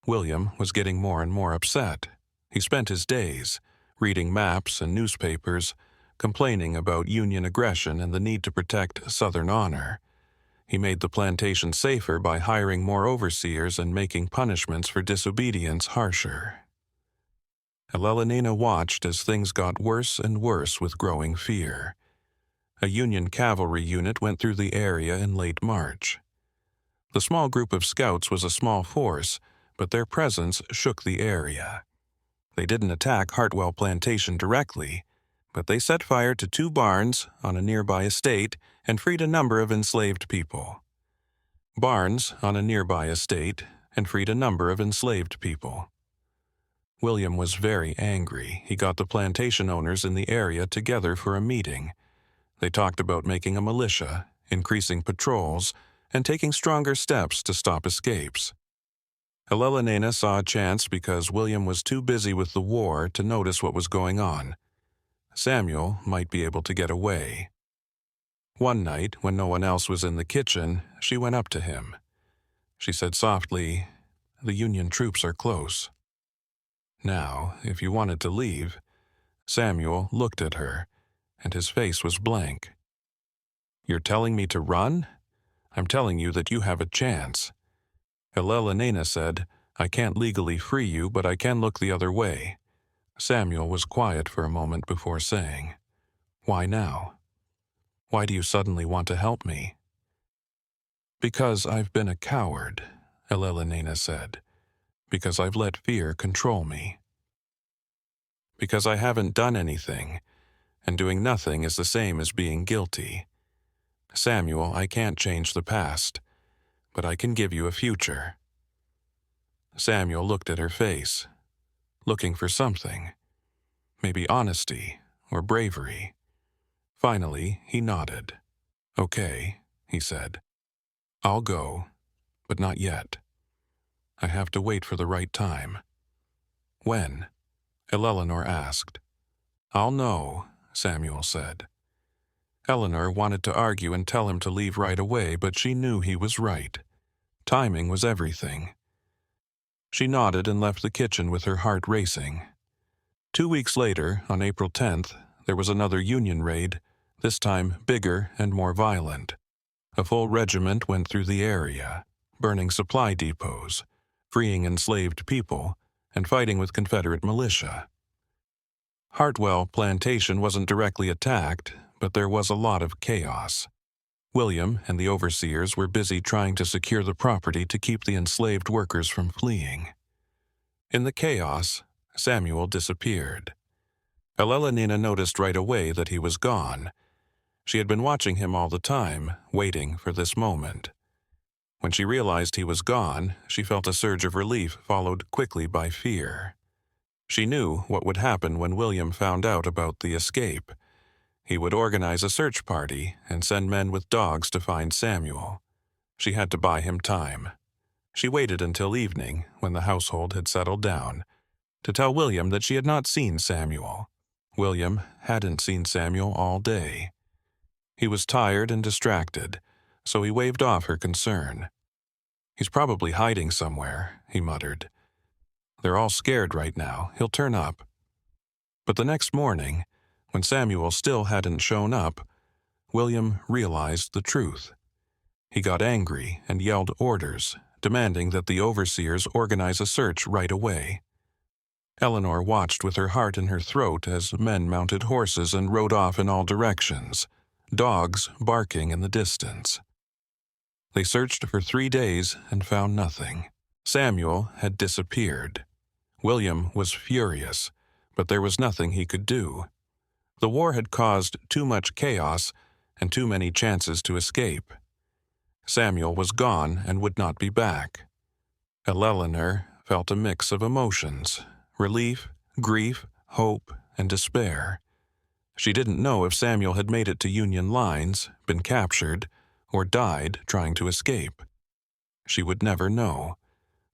William was getting more and more upset. He spent his days reading maps and newspapers, complaining about Union aggression and the need to protect Southern honor. He made the plantation safer by hiring more overseers and making punishments for disobedience harsher. Elelena watched as things got worse and worse with growing fear. A Union cavalry unit went through the area in late March. The small group of scouts was a small force, but their presence shook the area. They didn't attack Hartwell Plantation directly, but they set fire to 2 barns on a nearby estate and freed a number of enslaved people. Barns on a nearby estate and freed a number of enslaved people. William was very angry. He got the plantation owners in the area together for a meeting. They talked about making a militia, increasing patrols, and taking stronger steps to stop escapes. Elelena saw a chance because William was too busy with the war to notice what was going on. Samuel might be able to get away. One night, when no one else was in the kitchen, she went up to him. She said softly, "The Union troops are close." Now, if you wanted to leave, Samuel looked at her, and his face was blank. "You're telling me to run? I'm telling you that you have a chance." Elelena said, "I can't legally free you, but I can look the other way." Samuel was quiet for a moment before saying, "Why now? Why do you suddenly want to help me?" Because I've been a coward, Elelynina said. Because I've let fear control me. Because I haven't done anything, and doing nothing is the same as being guilty. Samuel, I can't change the past, but I can give you a future. Samuel looked at her face, looking for something. Maybe honesty or bravery. Finally, he nodded. Okay, he said. I'll go, but not yet. I have to wait for the right time. When? Eleanor asked. I'll know, Samuel said. Eleanor wanted to argue and tell him to leave right away, but she knew he was right. Timing was everything. She nodded and left the kitchen with her heart racing. 2 weeks later, on April 10th, there was another Union raid, this time bigger and more violent. A full regiment went through the area, burning supply depots, freeing enslaved people, and fighting with Confederate militia. Hartwell Plantation wasn't directly attacked, but there was a lot of chaos. William and the overseers were busy trying to secure the property to keep the enslaved workers from fleeing. In the chaos, Samuel disappeared. Elelynina noticed right away that he was gone. She had been watching him all the time, waiting for this moment. When she realized he was gone, she felt a surge of relief followed quickly by fear. She knew what would happen when William found out about the escape. He would organize a search party and send men with dogs to find Samuel. She had to buy him time. She waited until evening, when the household had settled down, to tell William that she had not seen Samuel. William hadn't seen Samuel all day. He was tired and distracted, so he waved off her concern. He's probably hiding somewhere, he muttered. They're all scared right now. He'll turn up. But the next morning, when Samuel still hadn't shown up, William realized the truth. He got angry and yelled orders, demanding that the overseers organize a search right away. Eleanor watched with her heart in her throat as men mounted horses and rode off in all directions, dogs barking in the distance. They searched for 3 days and found nothing. Samuel had disappeared. William was furious, but there was nothing he could do. The war had caused too much chaos and too many chances to escape. Samuel was gone and would not be back. Elelynor felt a mix of emotions: relief, grief, hope, and despair. She didn't know if Samuel had made it to Union lines, been captured, or died trying to escape. She would never know,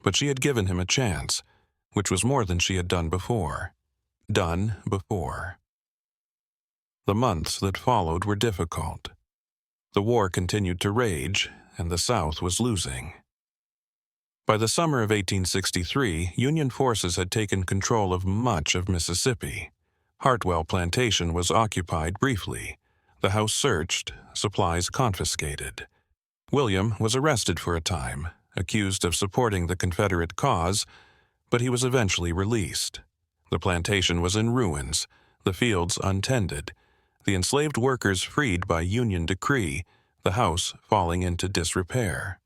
but she had given him a chance, which was more than she had done before. The months that followed were difficult. The war continued to rage, and the South was losing. By the summer of 1863, Union forces had taken control of much of Mississippi. Hartwell Plantation was occupied briefly, the house searched, supplies confiscated. William was arrested for a time, accused of supporting the Confederate cause, but he was eventually released. The plantation was in ruins, the fields untended, the enslaved workers freed by Union decree, the house falling into disrepair.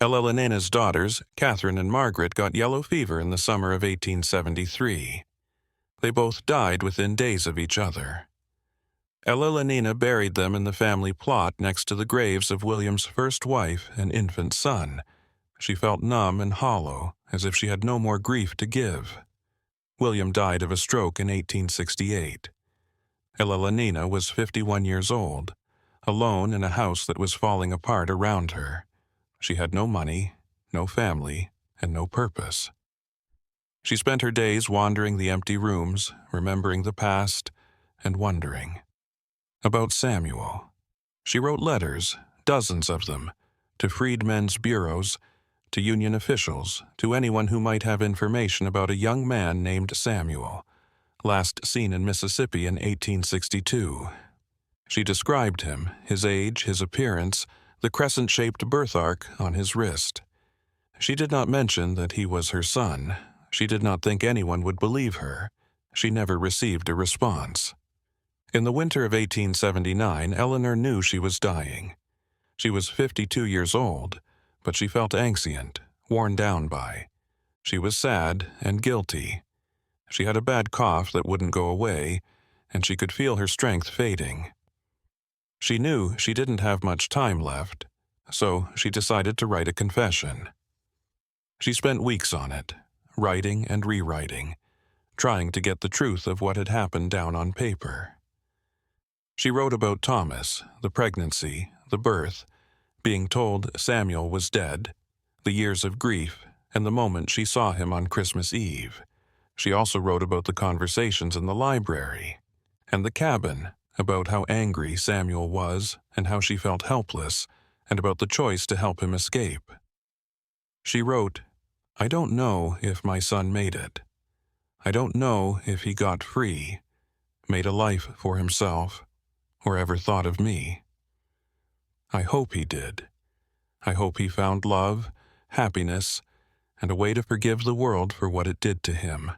Elelynina's daughters, Catherine and Margaret, got yellow fever in the summer of 1873. They both died within days of each other. Elelynina buried them in the family plot next to the graves of William's first wife and infant son. She felt numb and hollow, as if she had no more grief to give. William died of a stroke in 1868. Elelynina was 51 years old, alone in a house that was falling apart around her. She had no money, no family, and no purpose. She spent her days wandering the empty rooms, remembering the past, and wondering. About Samuel. She wrote letters, dozens of them, to freedmen's bureaus, to Union officials, to anyone who might have information about a young man named Samuel, last seen in Mississippi in 1862. She described him, his age, his appearance, the crescent-shaped birthmark on his wrist. She did not mention that he was her son. She did not think anyone would believe her. She never received a response. In the winter of 1879, Eleanor knew she was dying. She was 52 years old, but she felt anxious, worn down by. She was sad and guilty. She had a bad cough that wouldn't go away, and she could feel her strength fading. She knew she didn't have much time left, so she decided to write a confession. She spent weeks on it, writing and rewriting, trying to get the truth of what had happened down on paper. She wrote about Thomas, the pregnancy, the birth, being told Samuel was dead, the years of grief, and the moment she saw him on Christmas Eve. She also wrote about the conversations in the library, and the cabin, about how angry Samuel was and how she felt helpless, and about the choice to help him escape. She wrote, "I don't know if my son made it. I don't know if he got free, made a life for himself, or ever thought of me. I hope he did. I hope he found love, happiness, and a way to forgive the world for what it did to him.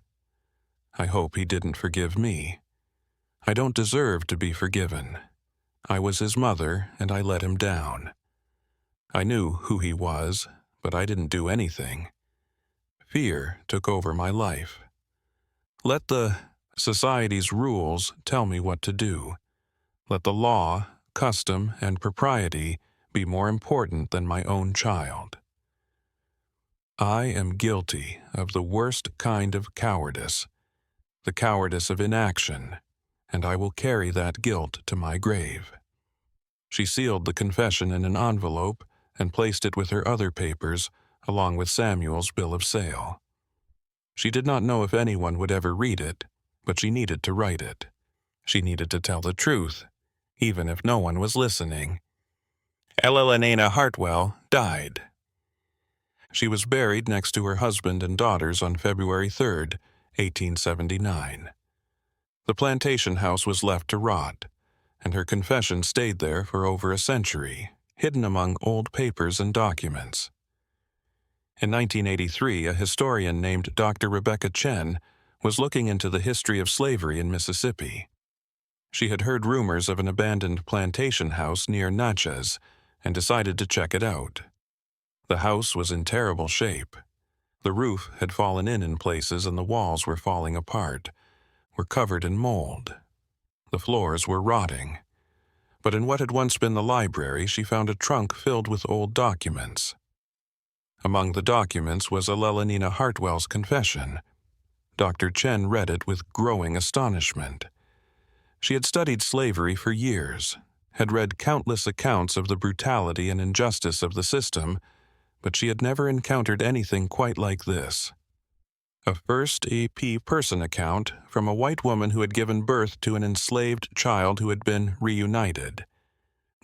I hope he didn't forgive me. I don't deserve to be forgiven. I was his mother, and I let him down. I knew who he was, but I didn't do anything. Fear took over my life. Let the society's rules tell me what to do. Let the law, custom, and propriety be more important than my own child. I am guilty of the worst kind of cowardice, the cowardice of inaction, and I will carry that guilt to my grave." She sealed the confession in an envelope and placed it with her other papers, along with Samuel's bill of sale. She did not know if anyone would ever read it, but she needed to write it. She needed to tell the truth, even if no one was listening. Elena Hartwell died. She was buried next to her husband and daughters on February 3, 1879. The plantation house was left to rot, and her confession stayed there for over a century, hidden among old papers and documents. In 1983, a historian named Dr. Rebecca Chen was looking into the history of slavery in Mississippi. She had heard rumors of an abandoned plantation house near Natchez and decided to check it out. The house was in terrible shape. The roof had fallen in places and the walls were falling apart, were covered in mold. The floors were rotting. But in what had once been the library, she found a trunk filled with old documents. Among the documents was Elena Hartwell's confession. Dr. Chen read it with growing astonishment. She had studied slavery for years, had read countless accounts of the brutality and injustice of the system, but she had never encountered anything quite like this. A first AP person account from a white woman who had given birth to an enslaved child who had been reunited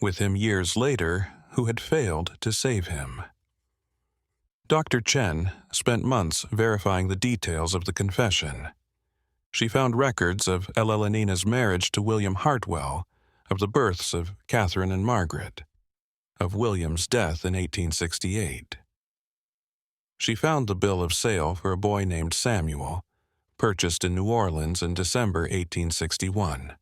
with him years later, who had failed to save him. Dr. Chen spent months verifying the details of the confession. She found records of Elena's marriage to William Hartwell, of the births of Catherine and Margaret, of William's death in 1868. She found the bill of sale for a boy named Samuel, purchased in New Orleans in December 1861.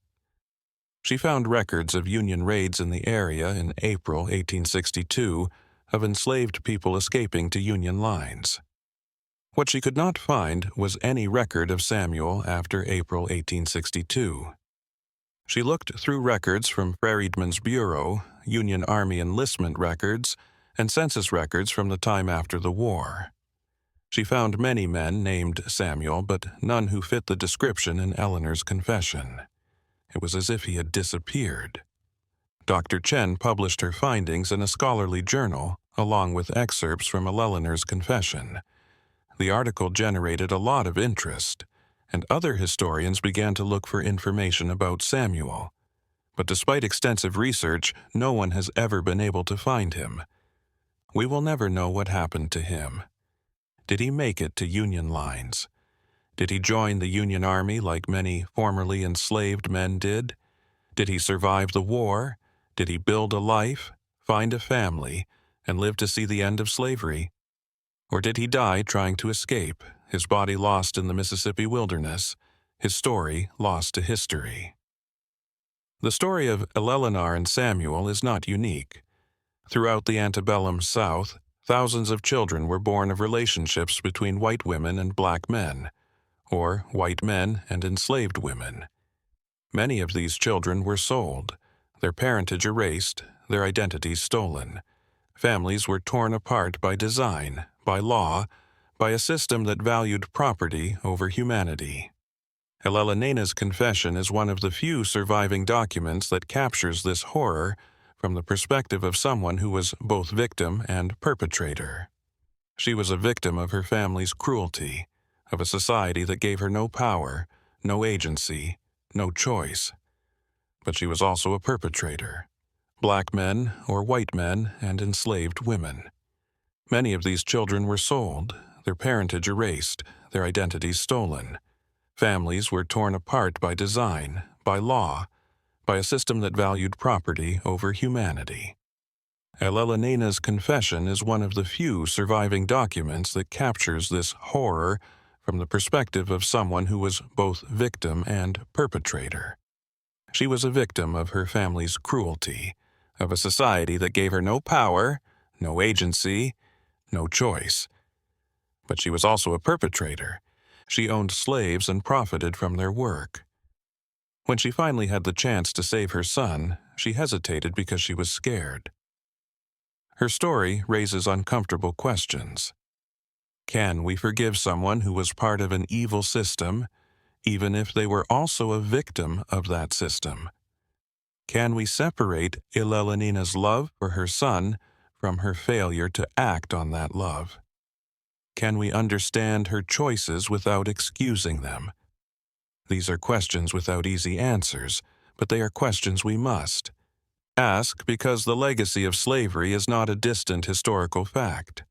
She found records of Union raids in the area in April 1862 of enslaved people escaping to Union lines. What she could not find was any record of Samuel after April 1862. She looked through records from Freedmen's Bureau, Union Army enlistment records, and census records from the time after the war. She found many men named Samuel, but none who fit the description in Eleanor's confession. It was as if he had disappeared. Dr. Chen published her findings in a scholarly journal, along with excerpts from Eleanor's confession. The article generated a lot of interest, and other historians began to look for information about Samuel. But despite extensive research, no one has ever been able to find him. We will never know what happened to him. Did he make it to Union lines? Did he join the Union Army like many formerly enslaved men did? Did he survive the war? Did he build a life, find a family, and live to see the end of slavery? Or did he die trying to escape, his body lost in the Mississippi wilderness, his story lost to history? The story of Eleanor and Samuel is not unique. Throughout the antebellum South, thousands of children were born of relationships between white women and black men, or white men and enslaved women. Many of these children were sold, their parentage erased, their identities stolen. Families were torn apart by design, by law, by a system that valued property over humanity. Elelenena's confession is one of the few surviving documents that captures this horror from the perspective of someone who was both victim and perpetrator. She was a victim of her family's cruelty, of a society that gave her no power, no agency, no choice. But she was also a perpetrator. Black men or white men and enslaved women. Many of these children were sold, their parentage erased, their identities stolen. Families were torn apart by design, by law, by a system that valued property over humanity. Elelenena's confession is one of the few surviving documents that captures this horror from the perspective of someone who was both victim and perpetrator. She was a victim of her family's cruelty, of a society that gave her no power, no agency, no choice. But she was also a perpetrator. She owned slaves and profited from their work. When she finally had the chance to save her son, she hesitated because she was scared. Her story raises uncomfortable questions. Can we forgive someone who was part of an evil system, even if they were also a victim of that system? Can we separate Elelenena's love for her son from her failure to act on that love? Can we understand her choices without excusing them? These are questions without easy answers, but they are questions we must ask because the legacy of slavery is not a distant historical fact.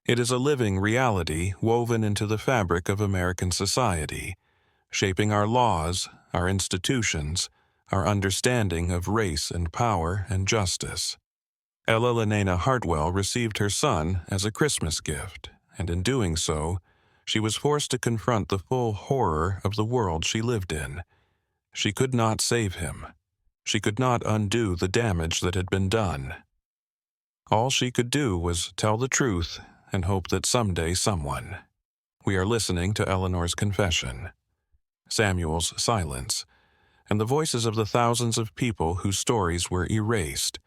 It is a living reality woven into the fabric of American society, shaping our laws, our institutions, our understanding of race and power and justice. Elelenena Hartwell received her son as a Christmas gift, and in doing so, she was forced to confront the full horror of the world she lived in. She could not save him. She could not undo the damage that had been done. All she could do was tell the truth and hope that someday someone. We are listening to Eleanor's confession, Samuel's silence, and the voices of the thousands of people whose stories were erased,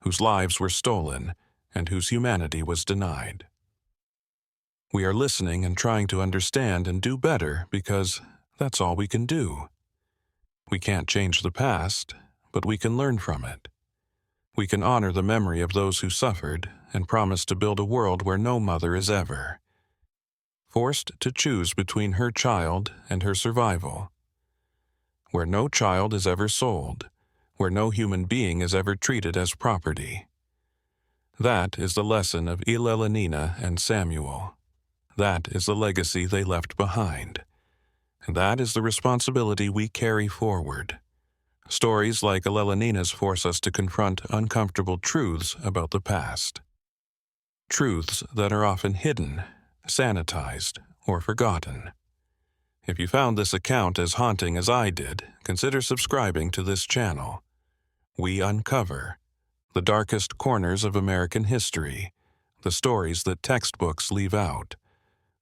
whose lives were stolen, and whose humanity was denied. We are listening and trying to understand and do better because that's all we can do. We can't change the past, but we can learn from it. We can honor the memory of those who suffered and promise to build a world where no mother is ever forced to choose between her child and her survival, where no child is ever sold, where no human being is ever treated as property. That is the lesson of Elelenena and Samuel. That is the legacy they left behind. And that is the responsibility we carry forward. Stories like Elelenena's force us to confront uncomfortable truths about the past. Truths that are often hidden, sanitized, or forgotten. If you found this account as haunting as I did, consider subscribing to this channel. We uncover the darkest corners of American history, the stories that textbooks leave out,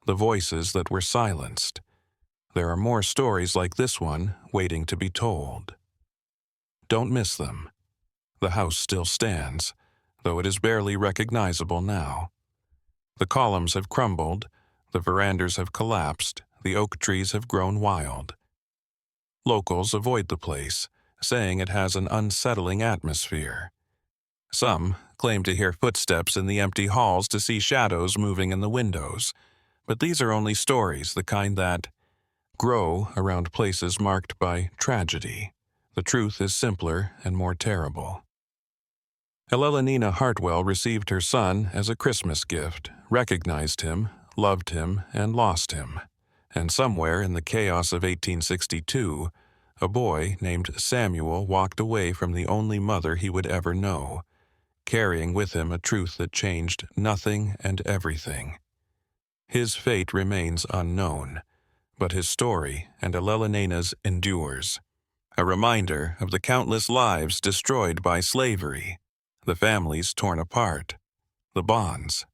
the voices that were silenced. There are more stories like this one waiting to be told. Don't miss them. The house still stands, though it is barely recognizable now. The columns have crumbled, the verandas have collapsed, the oak trees have grown wild. Locals avoid the place, saying it has an unsettling atmosphere. Some claim to hear footsteps in the empty halls to see shadows moving in the windows, but these are only stories, the kind that grow around places marked by tragedy. The truth is simpler and more terrible. Elelenena Hartwell received her son as a Christmas gift, recognized him, loved him, and lost him. And somewhere in the chaos of 1862, a boy named Samuel walked away from the only mother he would ever know, carrying with him a truth that changed nothing and everything. His fate remains unknown, but his story and Elelenena's endures, a reminder of the countless lives destroyed by slavery, the families torn apart, the bonds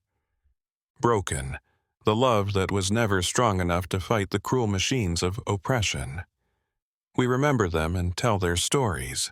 broken, the love that was never strong enough to fight the cruel machines of oppression. We remember them and tell their stories,